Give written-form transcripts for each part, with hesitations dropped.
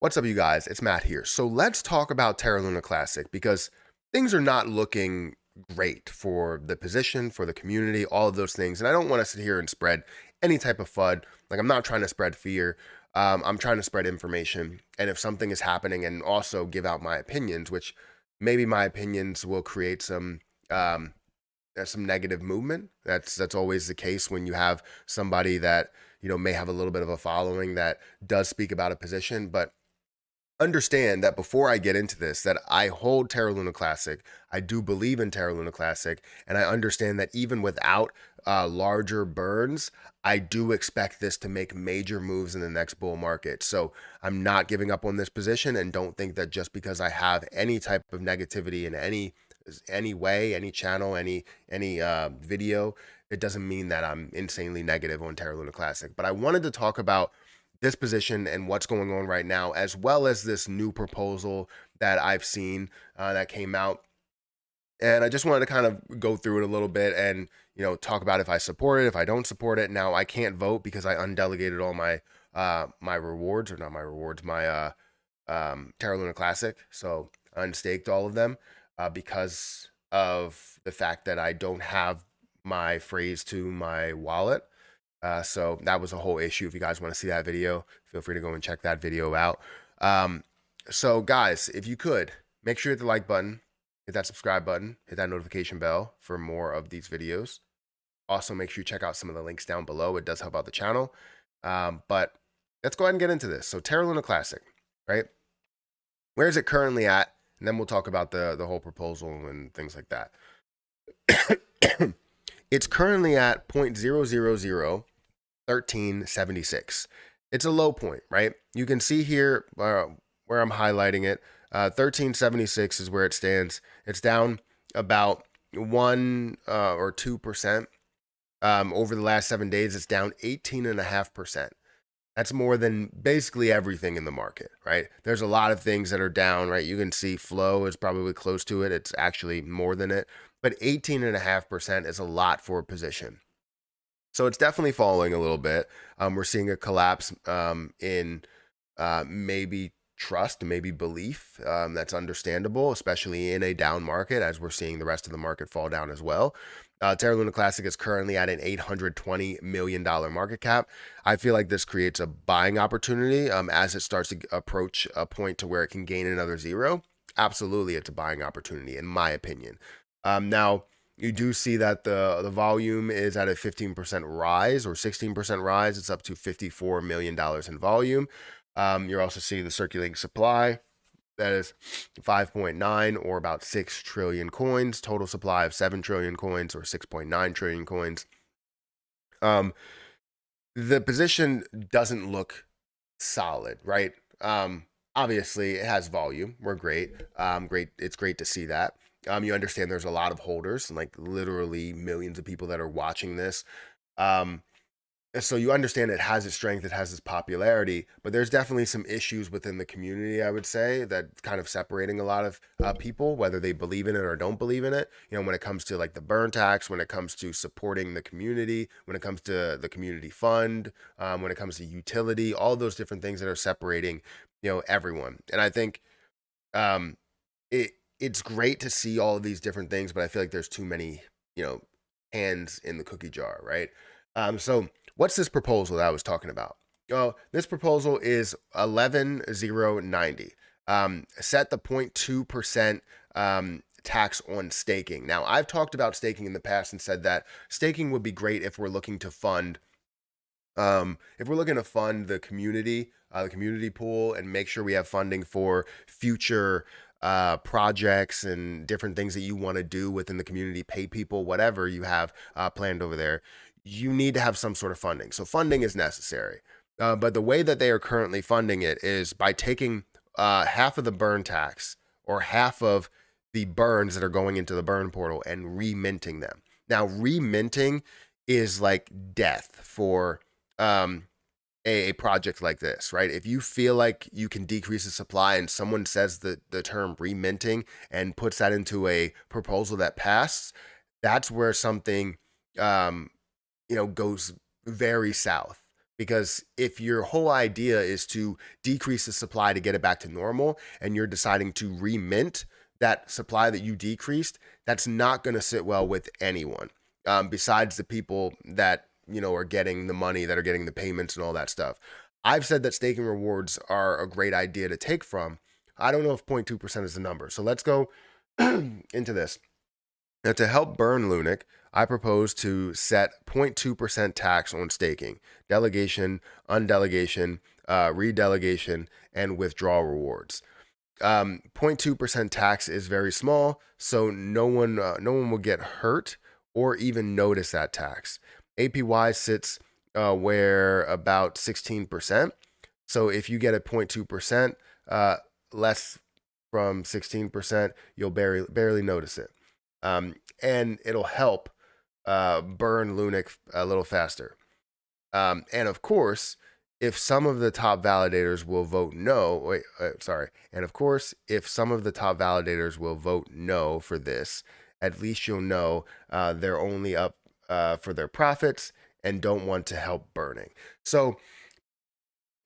What's up, you guys? It's Matt here. So let's talk about Terra Luna Classic because things are not looking great for the position, for the community, all of those things. And I don't want to sit here and spread any type of FUD. Like, I'm not trying to spread fear. I'm trying to spread information. And if something is happening, and also give out my opinions, which maybe my opinions will create um, some negative movement. That's always the case when you have somebody that may have a little bit of a following that does speak about a position, but understand that before I get into this, that I hold Terra Luna Classic. I do believe in Terra Luna Classic, and I understand that even without larger burns, I do expect this to make major moves in the next bull market. So I'm not giving up on this position, and don't think that just because I have any type of negativity in any way, any channel, any video, it doesn't mean that I'm insanely negative on Terra Luna Classic. But I wanted to talk about this position and what's going on right now, as well as this new proposal that I've seen that came out. And I just wanted to kind of go through it a little bit and talk about if I support it, if I don't support it. Now I can't vote because I undelegated all my rewards, or not my rewards, my Terra Luna Classic. So I unstaked all of them because of the fact that I don't have my phrase to my wallet. So that was a whole issue. If you guys want to see that video, feel free to go and check that video out. Um, so guys, if you could, make sure you hit the like button, hit that subscribe button, hit that notification bell for more of these videos. Also, make sure you check out some of the links down below. It does help out the channel. But let's go ahead and get into this. So Terra Luna Classic, right? Where is it currently at? And then we'll talk about the whole proposal and things like that. It's currently at 0.0001376. It's a low point, right? You can see here where I'm highlighting it. 1376 is where it stands. It's down about 1 or 2%. Over the last 7 days, it's down 18.5%. That's more than basically everything in the market, right? There's a lot of things that are down, right? You can see flow is probably close to it. It's actually more than it, but 18.5% is a lot for a position. So it's definitely falling a little bit. We're seeing a collapse in maybe trust, maybe belief. That's understandable, especially in a down market, as we're seeing the rest of the market fall down as well. Terra Luna Classic is currently at an $820 million market cap. I feel like this creates a buying opportunity as it starts to approach a point to where it can gain another zero. Absolutely, it's a buying opportunity, in my opinion. Now, you do see that the volume is at a 15% rise or 16% rise. It's up to $54 million in volume. You're also seeing the circulating supply. That is 5.9 or about 6 trillion coins. Total supply of 7 trillion coins or 6.9 trillion coins. The position doesn't look solid, right? Obviously, it has volume. We're great. Great. It's great to see that. You understand there's a lot of holders, like literally millions of people that are watching this. Um, so you understand it has its strength, it has its popularity, but there's definitely some issues within the community, I would say, that kind of separating a lot of people, whether they believe in it or don't believe in it. When it comes to like the burn tax, when it comes to supporting the community, when it comes to the community fund, when it comes to utility, all those different things that are separating, everyone. And I think um, it's great to see all of these different things, but I feel like there's too many, hands in the cookie jar, right? So what's this proposal that I was talking about? Oh, this proposal is 11,090. Set the 0.2% tax on staking. Now, I've talked about staking in the past and said that staking would be great if we're looking to fund the community pool, and make sure we have funding for future projects and different things that you want to do within the community, pay people, whatever you have planned over there, you need to have some sort of funding. So funding is necessary. But the way that they are currently funding it is by taking half of the burn tax or half of the burns that are going into the burn portal and reminting them. Now, reminting is like death for a project like this, right? If you feel like you can decrease the supply and someone says the term reminting and puts that into a proposal that passes, that's where something goes very south. Because if your whole idea is to decrease the supply to get it back to normal, and you're deciding to remint that supply that you decreased, that's not going to sit well with anyone, besides the people that are getting the money, that are getting the payments and all that stuff. I've said that staking rewards are a great idea to take from. I don't know if 0.2% is the number. So let's go into this. Now, to help burn Lunic, I propose to set 0.2% tax on staking, delegation, undelegation, redelegation, and withdrawal rewards. 0.2% tax is very small, so no one will get hurt or even notice that tax. APY sits where about 16%. So if you get a 0.2% less from 16%, you'll barely notice it. And it'll help burn Lunic a little faster. And of course, if some of the top validators will vote no, and of course, if some of the top validators will vote no for this, at least you'll know they're only up for their profits and don't want to help burning. So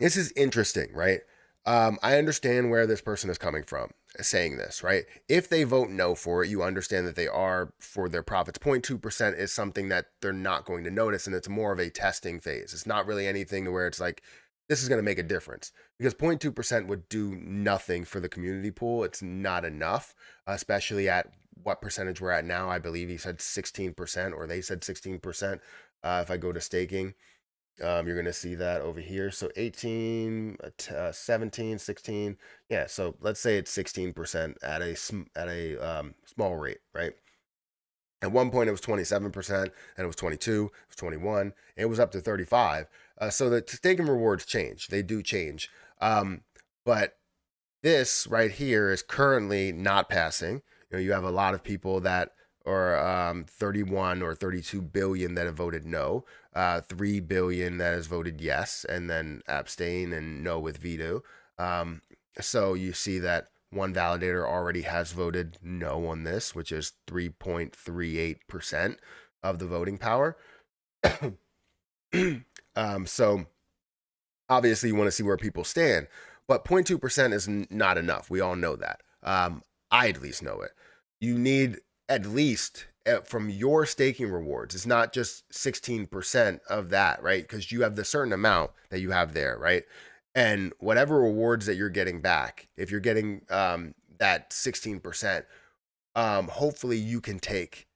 this is interesting, right? I understand where this person is coming from saying this, right? If they vote no for it, you understand that they are for their profits. 0.2% is something that they're not going to notice, and it's more of a testing phase. It's not really anything where it's like, this is going to make a difference, because 0.2% would do nothing for the community pool. It's not enough, especially at what percentage we're at now. I believe he said 16%, or they said 16%. If I go to staking, you're going to see that over here. So 18, 17, 16. Yeah. So let's say it's 16% at a small rate, right? At one point, it was 27%, and it was 22, it was 21, and it was up to 35. So the stake and rewards change. They do change. But this right here is currently not passing. You have a lot of people that are 31 or 32 billion that have voted no, 3 billion that has voted yes, and then abstain and no with veto. So you see that one validator already has voted no on this, which is 3.38% of the voting power. So obviously you want to see where people stand, but 0.2% is not enough. We all know that. I at least know it. You need at least from your staking rewards, it's not just 16% of that, right? Because you have the certain amount that you have there, right? And whatever rewards that you're getting back, if you're getting that 16%, hopefully you can take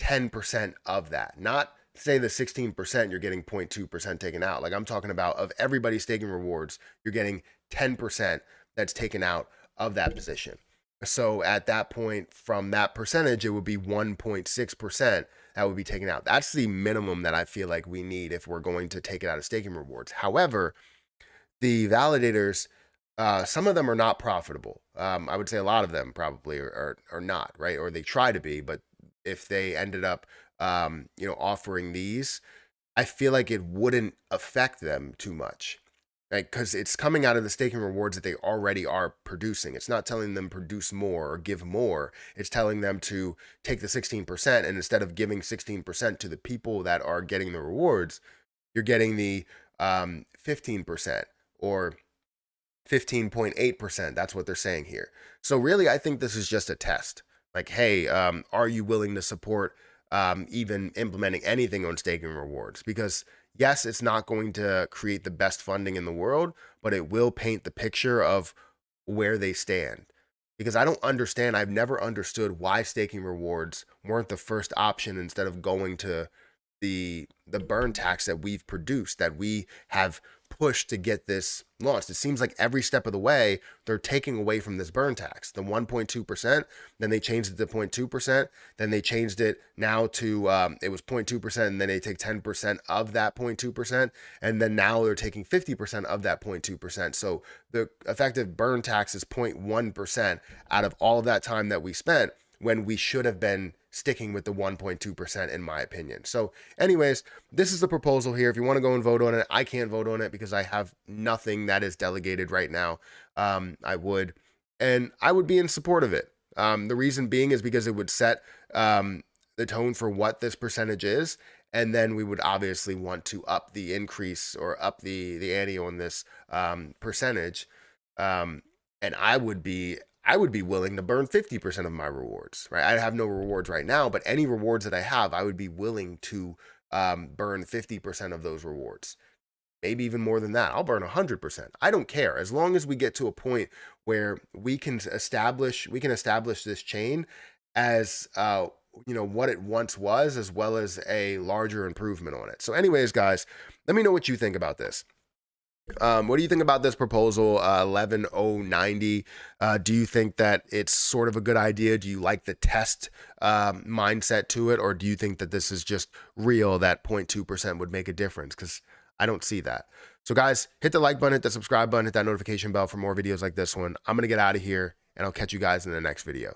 10% of that. Not say the 16%, you're getting 0.2% taken out. Like I'm talking about, of everybody's staking rewards, you're getting 10% that's taken out of that position. So at that point, from that percentage, it would be 1.6% that would be taken out. That's the minimum that I feel like we need if we're going to take it out of staking rewards. However, the validators, some of them are not profitable. I would say a lot of them probably are not, right? Or they try to be, but if they ended up, offering these, I feel like it wouldn't affect them too much, right? Because it's coming out of the staking rewards that they already are producing. It's not telling them produce more or give more. It's telling them to take the 16%, and instead of giving 16% to the people that are getting the rewards, you're getting the 15% or 15.8%. That's what they're saying here. So really, I think this is just a test. Like, hey, are you willing to support even implementing anything on staking rewards? Because yes, it's not going to create the best funding in the world, but it will paint the picture of where they stand. Because I don't understand, I've never understood why staking rewards weren't the first option instead of going to the burn tax that we've produced, that we have pushed to get this launched. It seems like every step of the way they're taking away from this burn tax, the 1.2%. Then they changed it to 0.2%. Then they changed it now to it was 0.2%, and then they take 10% of that 0.2%, and then now they're taking 50% of that 0.2%. So the effective burn tax is 0.1% out of all of that time that we spent, when we should have been sticking with the 1.2%, in my opinion. So anyways, this is the proposal here. If you want to go and vote on it, I can't vote on it because I have nothing that is delegated right now. I would be in support of it. The reason being is because it would set the tone for what this percentage is, And then we would obviously want to up the increase or up the ante on this percentage. Um, and I would be willing to burn 50% of my rewards, right? I have no rewards right now, but any rewards that I have, I would be willing to burn 50% of those rewards. Maybe even more than that. I'll burn 100%. I don't care. As long as we get to a point where we can establish this chain as what it once was, as well as a larger improvement on it. So anyways, guys, let me know what you think about this. What do you think about this proposal, 11090? Do you think that it's sort of a good idea? Do you like the test mindset to it? Or do you think that this is just real, that 0.2% would make a difference? Because I don't see that. So guys, hit the like button, hit the subscribe button, hit that notification bell for more videos like this one. I'm going to get out of here, and I'll catch you guys in the next video.